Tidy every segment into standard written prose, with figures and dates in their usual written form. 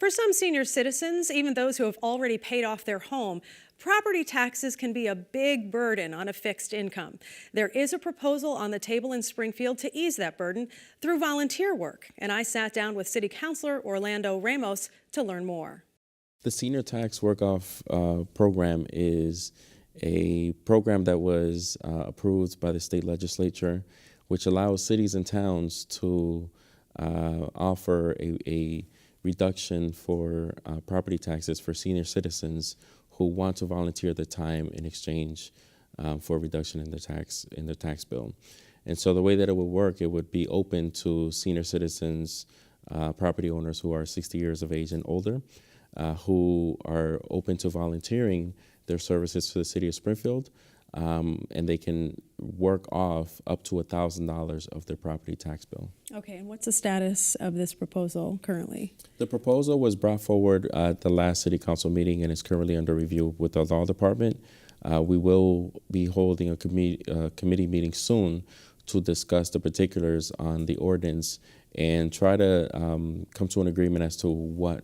For some senior citizens, even those who have already paid off their home, property taxes can be a big burden on a fixed income. There is a proposal on the table in Springfield to ease that burden through volunteer work, and I sat down with City Councilor Orlando Ramos to learn more. The Senior Tax Work-Off program is a program that was approved by the state legislature, which allows cities and towns to offer a reduction for property taxes for senior citizens who want to volunteer their time in exchange for a reduction in the tax bill. And so the way that it would work, it would be open to senior citizens, property owners who are 60 years of age and older, who are open to volunteering their services to the city of Springfield, and they can work off up to $1,000 of their property tax bill. Okay, and what's the status of this proposal currently? The proposal was brought forward at the last city council meeting and is currently under review with the law department. We will be holding a committee meeting soon to discuss the particulars on the ordinance and try to come to an agreement as to what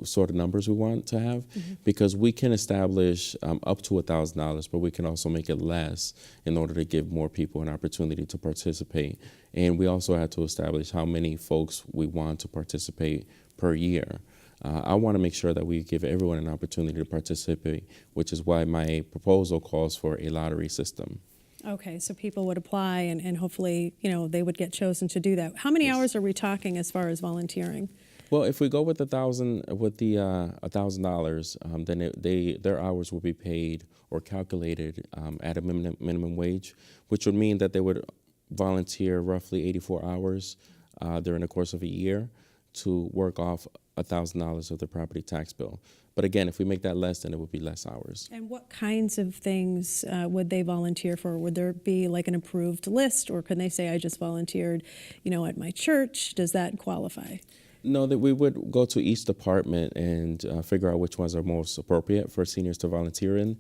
sort of numbers we want to have, because we can establish up to $1,000, but we can also make it less in order to give more people an opportunity to participate. And we also have to establish how many folks we want to participate per year. I want to make sure that we give everyone an opportunity to participate, which is why my proposal calls for a lottery system. Okay, so people would apply and hopefully, they would get chosen to do that. How many hours are we talking as far as volunteering? Well, if we go with $1,000, then their hours will be paid or calculated at a minimum wage, which would mean that they would volunteer roughly 84 hours during the course of a year to work off $1,000 of the property tax bill. But again, if we make that less, then it would be less hours. And what kinds of things would they volunteer for? Would there be like an approved list, or can they say, I just volunteered, at my church? Does that qualify? No, that we would go to each department and figure out which ones are most appropriate for seniors to volunteer in.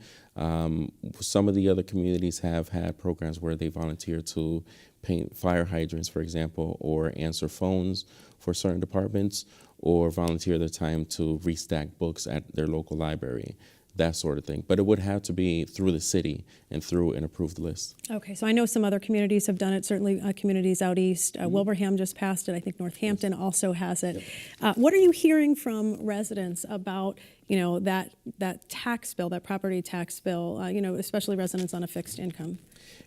Some of the other communities have had programs where they volunteer to paint fire hydrants, for example, or answer phones for certain departments, or volunteer their time to restack books at their local library, that sort of thing. But it would have to be through the city and through an approved list. Okay, so I know some other communities have done it, certainly communities out east. Wilbraham just passed it. I think Northampton also has it. What are you hearing from residents about, that tax bill, that property tax bill, especially residents on a fixed income?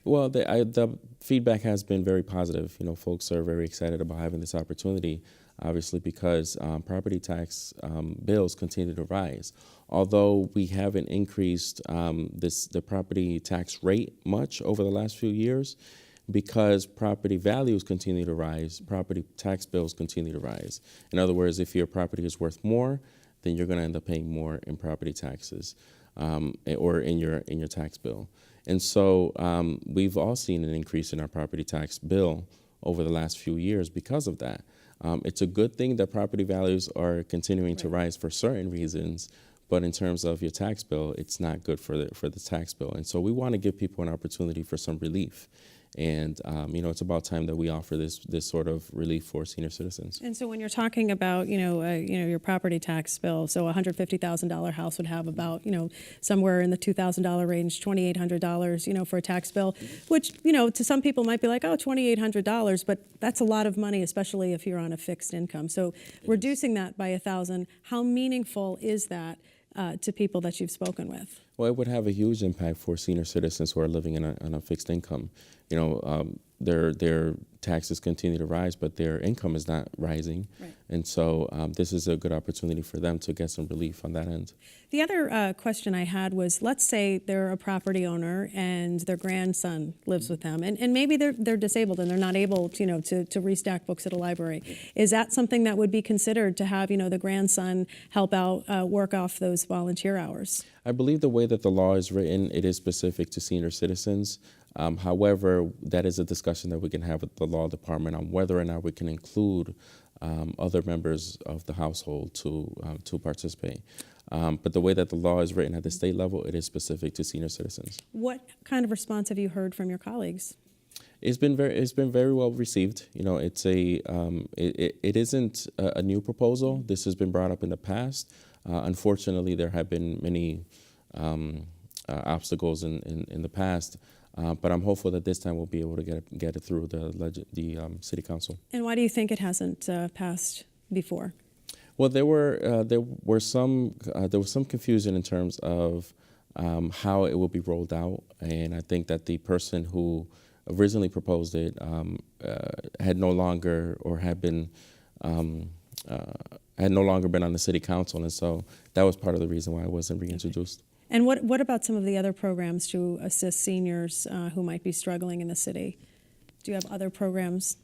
Well, the feedback has been very positive. Folks are very excited about having this opportunity, obviously, because property tax bills continue to rise. Although we haven't increased the property tax rate much over the last few years, because property values continue to rise, property tax bills continue to rise. In other words, if your property is worth more, then you're going to end up paying more in property taxes or in your tax bill. And so we've all seen an increase in our property tax bill over the last few years because of that. It's a good thing that property values are continuing to rise for certain reasons, but in terms of your tax bill, it's not good for the tax bill. And so we want to give people an opportunity for some relief. And, it's about time that we offer this sort of relief for senior citizens. And so when you're talking about, your property tax bill, so a $150,000 house would have about, somewhere in the $2,000 range, $2,800, for a tax bill, which, to some people might be like, oh, $2,800, but that's a lot of money, especially if you're on a fixed income. So reducing that by $1,000, how meaningful is that to people that you've spoken with? Well, it would have a huge impact for senior citizens who are living on a fixed income. Their taxes continue to rise, but their income is not rising. Right. And so this is a good opportunity for them to get some relief on that end. The other question I had was, let's say they're a property owner and their grandson lives with them, and maybe they're disabled and they're not able to restack books at a library. Is that something that would be considered to have, the grandson help out, work off those volunteer hours? I believe the way that the law is written, it is specific to senior citizens. However, that is a discussion that we can have with the law department on whether or not we can include other members of the household to participate. But the way that the law is written at the state level, it is specific to senior citizens. What kind of response have you heard from your colleagues? It's been very well received. You know, it's it isn't a new proposal. This has been brought up in the past. Unfortunately, there have been many obstacles in the past, but I'm hopeful that this time we'll be able to get it through the city council. And why do you think it hasn't passed before? Well, there was some confusion in terms of how it will be rolled out, and I think that the person who originally proposed it had no longer been on the city council, and so that was part of the reason why it wasn't reintroduced. Okay. And what about some of the other programs to assist seniors who might be struggling in the city? Do you have other programs?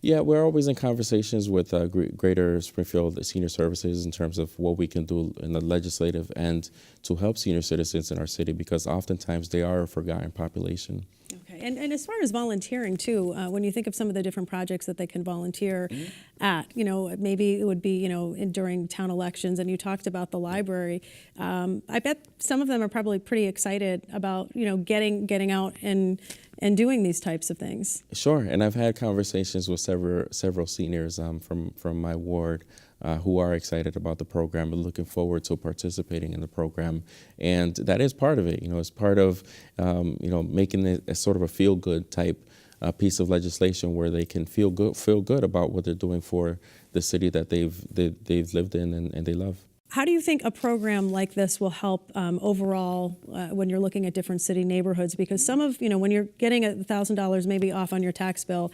Yeah, we're always in conversations with Greater Springfield Senior Services in terms of what we can do in the legislative end to help senior citizens in our city, because oftentimes they are a forgotten population. Okay, and as far as volunteering too, when you think of some of the different projects that they can volunteer at, you know, maybe it would be, you know, during town elections, and you talked about the library. I bet some of them are probably pretty excited about, you know, getting out and doing these types of things. Sure, and I've had conversations with several seniors from my ward who are excited about the program and looking forward to participating in the program, and that is part of it. You know, it's part of making it a sort of a feel-good type piece of legislation where they can feel good about what they're doing for the city that they've lived in and they love. How do you think a program like this will help overall when you're looking at different city neighborhoods? Because some of, you know, when you're getting $1,000 maybe off on your tax bill,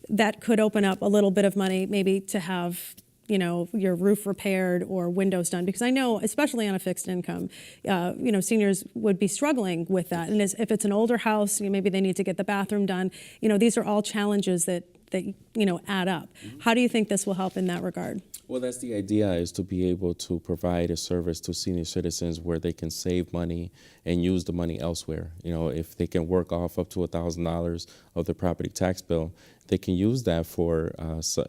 that could open up a little bit of money maybe to have, you know, your roof repaired or windows done. Because I know, especially on a fixed income, you know, seniors would be struggling with that. And if it's an older house, you know, maybe they need to get the bathroom done. You know, these are all challenges that you know, add up. How do you think this will help in that regard? Well, that's the idea, is to be able to provide a service to senior citizens where they can save money and use the money elsewhere. You know, if they can work off up to $1,000 of their property tax bill, they can use that for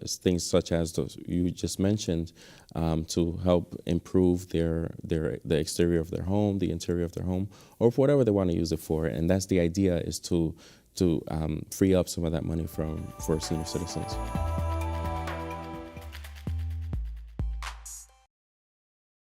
things such as those you just mentioned, to help improve the exterior of their home, the interior of their home, or for whatever they want to use it for. And that's the idea, is to free up some of that money for senior citizens.